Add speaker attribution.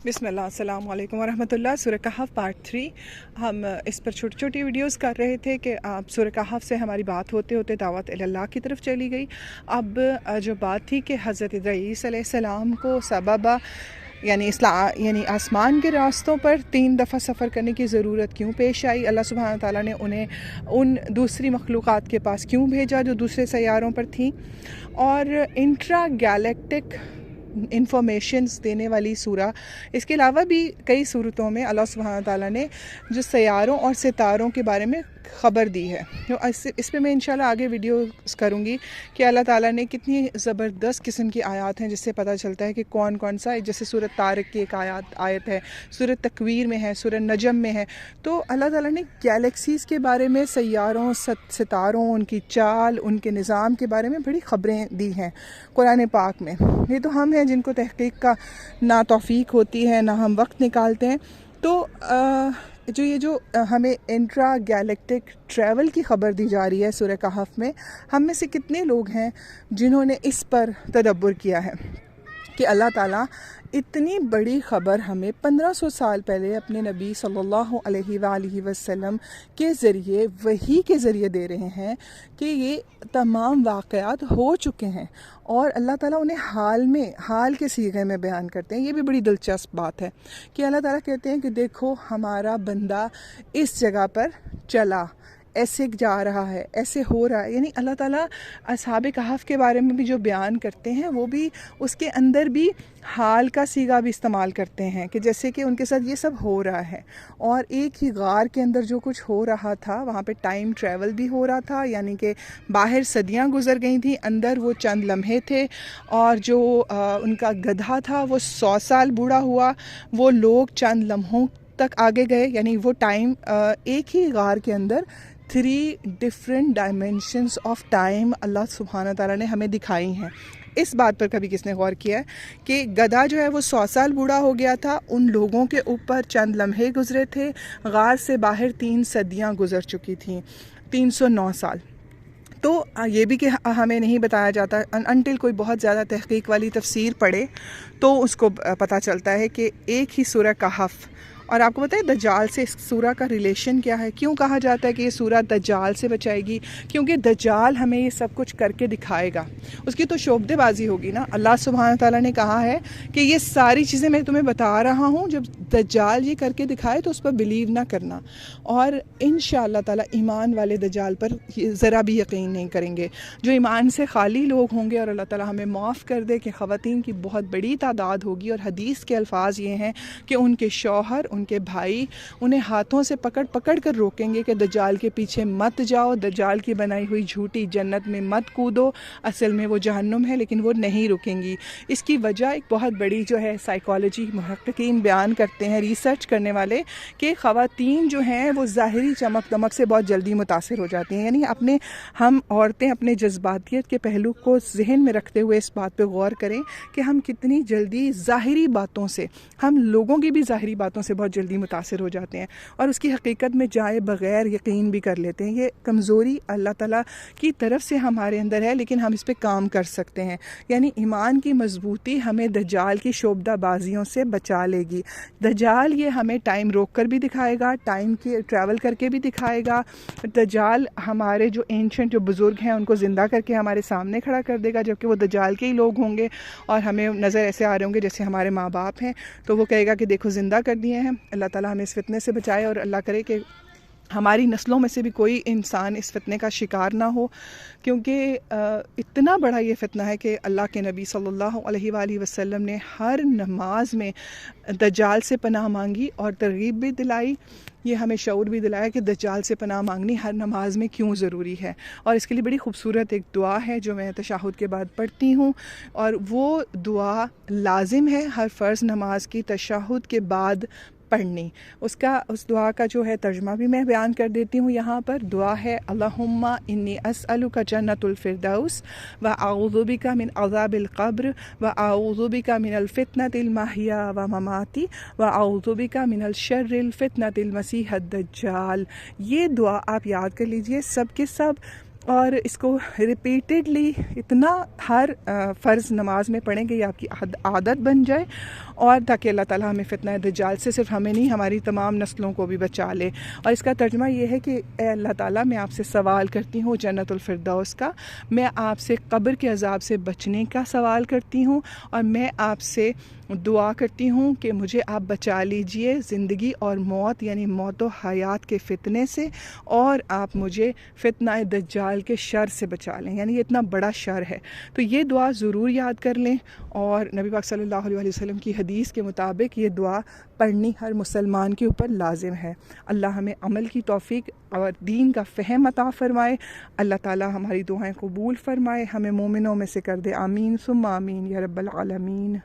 Speaker 1: بسم اللہ، السلام علیکم ورحمۃ اللہ۔ سورہ کہف پارٹ 3 ہم اس پر چھوٹی چھوٹی ویڈیوز کر رہے تھے کہ آپ سورہ کہف سے ہماری بات ہوتے ہوتے دعوت اللہ کی طرف چلی گئی۔ اب جو بات تھی کہ حضرت ادریس علیہ السلام کو سببہ یعنی آسمان کے راستوں پر 3 دفعہ سفر کرنے کی ضرورت کیوں پیش آئی، اللہ سبحانہ تعالیٰ نے انہیں ان دوسری مخلوقات کے پاس کیوں بھیجا جو دوسرے سیاروں پر تھیں، اور انٹرا گیلیکٹک انفارمیشنز دینے والی سورہ، اس کے علاوہ بھی کئی صورتوں میں اللہ سبحانہ تعالیٰ نے جو سیاروں اور ستاروں کے بارے میں خبر دی ہے۔ تو اس پہ میں انشاءاللہ آگے ویڈیوز کروں گی کہ اللہ تعالیٰ نے کتنی زبردست قسم کی آیات ہیں جس سے پتہ چلتا ہے کہ کون کون سا، جیسے سورۃ طارق کی ایک آیت ہے، سورۃ تکویر میں ہے، سورۃ نجم میں ہے۔ تو اللہ تعالیٰ نے گیلیکسیز کے بارے میں، سیاروں، ستاروں، ان کی چال، ان کے نظام کے بارے میں بڑی خبریں دی ہیں قرآن پاک میں۔ یہ تو ہم ہیں جن کو تحقیق کا نہ توفیق ہوتی ہے، نہ ہم وقت نکالتے ہیں۔ تو جو ہمیں انٹرا گیلیکٹک ٹریول کی خبر دی جا رہی ہے سورہ کہف میں، ہم میں سے کتنے لوگ ہیں جنہوں نے اس پر تدبر کیا ہے کہ اللہ تعالیٰ اتنی بڑی خبر ہمیں 1500 سال پہلے اپنے نبی صلی اللہ علیہ وآلہ وسلم کے ذریعے، وحی کے ذریعے دے رہے ہیں کہ یہ تمام واقعات ہو چکے ہیں، اور اللہ تعالیٰ انہیں حال کے صیغے میں بیان کرتے ہیں۔ یہ بھی بڑی دلچسپ بات ہے کہ اللہ تعالیٰ کہتے ہیں کہ دیکھو ہمارا بندہ اس جگہ پر چلا، ایسے جا رہا ہے، ایسے ہو رہا ہے۔ یعنی اللہ تعالیٰ اصحاب کہف کے بارے میں بھی جو بیان کرتے ہیں وہ بھی اس کے اندر بھی حال کا صیغہ بھی استعمال کرتے ہیں کہ جیسے کہ ان کے ساتھ یہ سب ہو رہا ہے، اور ایک ہی غار کے اندر جو کچھ ہو رہا تھا وہاں پہ ٹائم ٹریول بھی ہو رہا تھا، یعنی کہ باہر صدیاں گزر گئی تھیں، اندر وہ چند لمحے تھے، اور جو ان کا گدھا تھا وہ 100 سال بوڑھا ہوا، وہ لوگ چند لمحوں تک آگے گئے۔ یعنی وہ ٹائم ایک ہی غار کے اندر 3 ڈفرینٹ ڈائمینشنز آف ٹائم اللہ سبحانہ تعالیٰ نے ہمیں دکھائی ہیں۔ اس بات پر کبھی کس نے غور کیا ہے کہ گدھا جو ہے وہ 100 سال بوڑھا ہو گیا تھا، ان لوگوں کے اوپر چند لمحے گزرے تھے، غار سے باہر 3 صدیاں گزر چکی تھیں، 309 سال۔ تو یہ بھی کہ ہمیں نہیں بتایا جاتا انٹل کوئی بہت زیادہ تحقیق والی تفسیر پڑھے تو اس کو پتہ چلتا ہے کہ ایک ہی سورہ کہف، اور آپ کو پتہ ہے دجال سے اس سورہ کا ریلیشن کیا ہے، کیوں کہا جاتا ہے کہ یہ سورہ دجال سے بچائے گی؟ کیونکہ دجال ہمیں یہ سب کچھ کر کے دکھائے گا، اس کی تو شعبدے بازی ہوگی نا۔ اللہ سبحانہ تعالیٰ نے کہا ہے کہ یہ ساری چیزیں میں تمہیں بتا رہا ہوں، جب دجال یہ کر کے دکھائے تو اس پر بلیو نہ کرنا، اور انشاءاللہ تعالیٰ ایمان والے دجال پر ذرا بھی یقین نہیں کریں گے۔ جو ایمان سے خالی لوگ ہوں گے، اور اللہ تعالیٰ ہمیں معاف کر دے کہ خواتین کی بہت بڑی تعداد ہوگی، اور حدیث کے الفاظ یہ ہیں کہ ان کے شوہر، ان کے بھائی انہیں ہاتھوں سے پکڑ پکڑ کر روکیں گے کہ دجال کے پیچھے مت جاؤ، دجال کی بنائی ہوئی جھوٹی جنت میں مت کودو، اصل میں وہ جہنم ہے، لیکن وہ نہیں رکیں گی۔ اس کی وجہ ایک بہت بڑی جو ہے سائیکالوجی، محققین بیان کرتے ہیں، ریسرچ کرنے والے، کہ خواتین جو ہیں وہ ظاہری چمک دمک سے بہت جلدی متاثر ہو جاتی ہیں۔ یعنی ہم عورتیں اپنے جذباتیت کے پہلو کو ذہن میں رکھتے ہوئے اس بات پہ غور کریں کہ ہم کتنی جلدی ظاہری باتوں سے، ہم لوگوں کی بھی ظاہری باتوں سے بہت جلدی متاثر ہو جاتے ہیں، اور اس کی حقیقت میں جائے بغیر یقین بھی کر لیتے ہیں۔ یہ کمزوری اللہ تعالیٰ کی طرف سے ہمارے اندر ہے، لیکن ہم اس پہ کام کر سکتے ہیں۔ یعنی ایمان کی مضبوطی ہمیں دجال کی شعبدہ بازیوں سے بچا لے گی۔ دجال یہ ہمیں ٹائم روک کر بھی دکھائے گا، ٹائم کی ٹریول کر کے بھی دکھائے گا۔ دجال ہمارے جو اینشنٹ جو بزرگ ہیں ان کو زندہ کر کے ہمارے سامنے کھڑا کر دے گا، جبکہ وہ دجال کے ہی لوگ ہوں گے، اور ہمیں نظر ایسے آ رہے ہوں گے جیسے ہمارے ماں باپ ہیں، تو وہ کہے گا کہ دیکھو زندہ کر دیے ہیں۔ اللہ تعالیٰ ہمیں اس فتنے سے بچائے، اور اللہ کرے کہ ہماری نسلوں میں سے بھی کوئی انسان اس فتنے کا شکار نہ ہو، کیونکہ اتنا بڑا یہ فتنہ ہے کہ اللہ کے نبی صلی اللہ علیہ وآلہ وسلم نے ہر نماز میں دجال سے پناہ مانگی، اور ترغیب بھی دلائی، یہ ہمیں شعور بھی دلایا کہ دجال سے پناہ مانگنی ہر نماز میں کیوں ضروری ہے۔ اور اس کے لیے بڑی خوبصورت ایک دعا ہے جو میں تشہد کے بعد پڑھتی ہوں، اور وہ دعا لازم ہے ہر فرض نماز کی تشہد کے بعد پڑھنی۔ اس دعا کا جو ہے ترجمہ بھی میں بیان کر دیتی ہوں یہاں پر۔ دعا ہے اللہم انی اسألک جنت الفردوس واعوذ بک من عذاب القبر واعوذ بک من الفتنة المحیا وممات واعوذ بک من الشر الفتنة المسیح الدجال۔ یہ دعا آپ یاد کر لیجئے، سب کے سب اور اس کو ریپیٹڈلی اتنا ہر فرض نماز میں پڑھیں کہ یہ آپ کی عادت بن جائے، اور تاکہ اللہ تعالیٰ ہمیں فتنہ دجال سے صرف ہمیں نہیں ہماری تمام نسلوں کو بھی بچا لے۔ اور اس کا ترجمہ یہ ہے کہ اے اللہ تعالیٰ، میں آپ سے سوال کرتی ہوں جنت الفردوس کا، میں آپ سے قبر کے عذاب سے بچنے کا سوال کرتی ہوں، اور میں آپ سے دعا کرتی ہوں کہ مجھے آپ بچا لیجئے زندگی اور موت یعنی موت و حیات کے فتنے سے، اور آپ مجھے فتنہ دجال کے شر سے بچا لیں، یعنی یہ اتنا بڑا شر ہے۔ تو یہ دعا ضرور یاد کر لیں، اور نبی پاک صلی اللہ علیہ وسلم کی حدیث کے مطابق یہ دعا پڑھنی ہر مسلمان کے اوپر لازم ہے۔ اللہ ہمیں عمل کی توفیق اور دین کا فہم عطا فرمائے، اللہ تعالی ہماری دعائیں قبول فرمائے، ہمیں مومنوں میں سے کر دے، آمین ثم آمین یا رب العالمین۔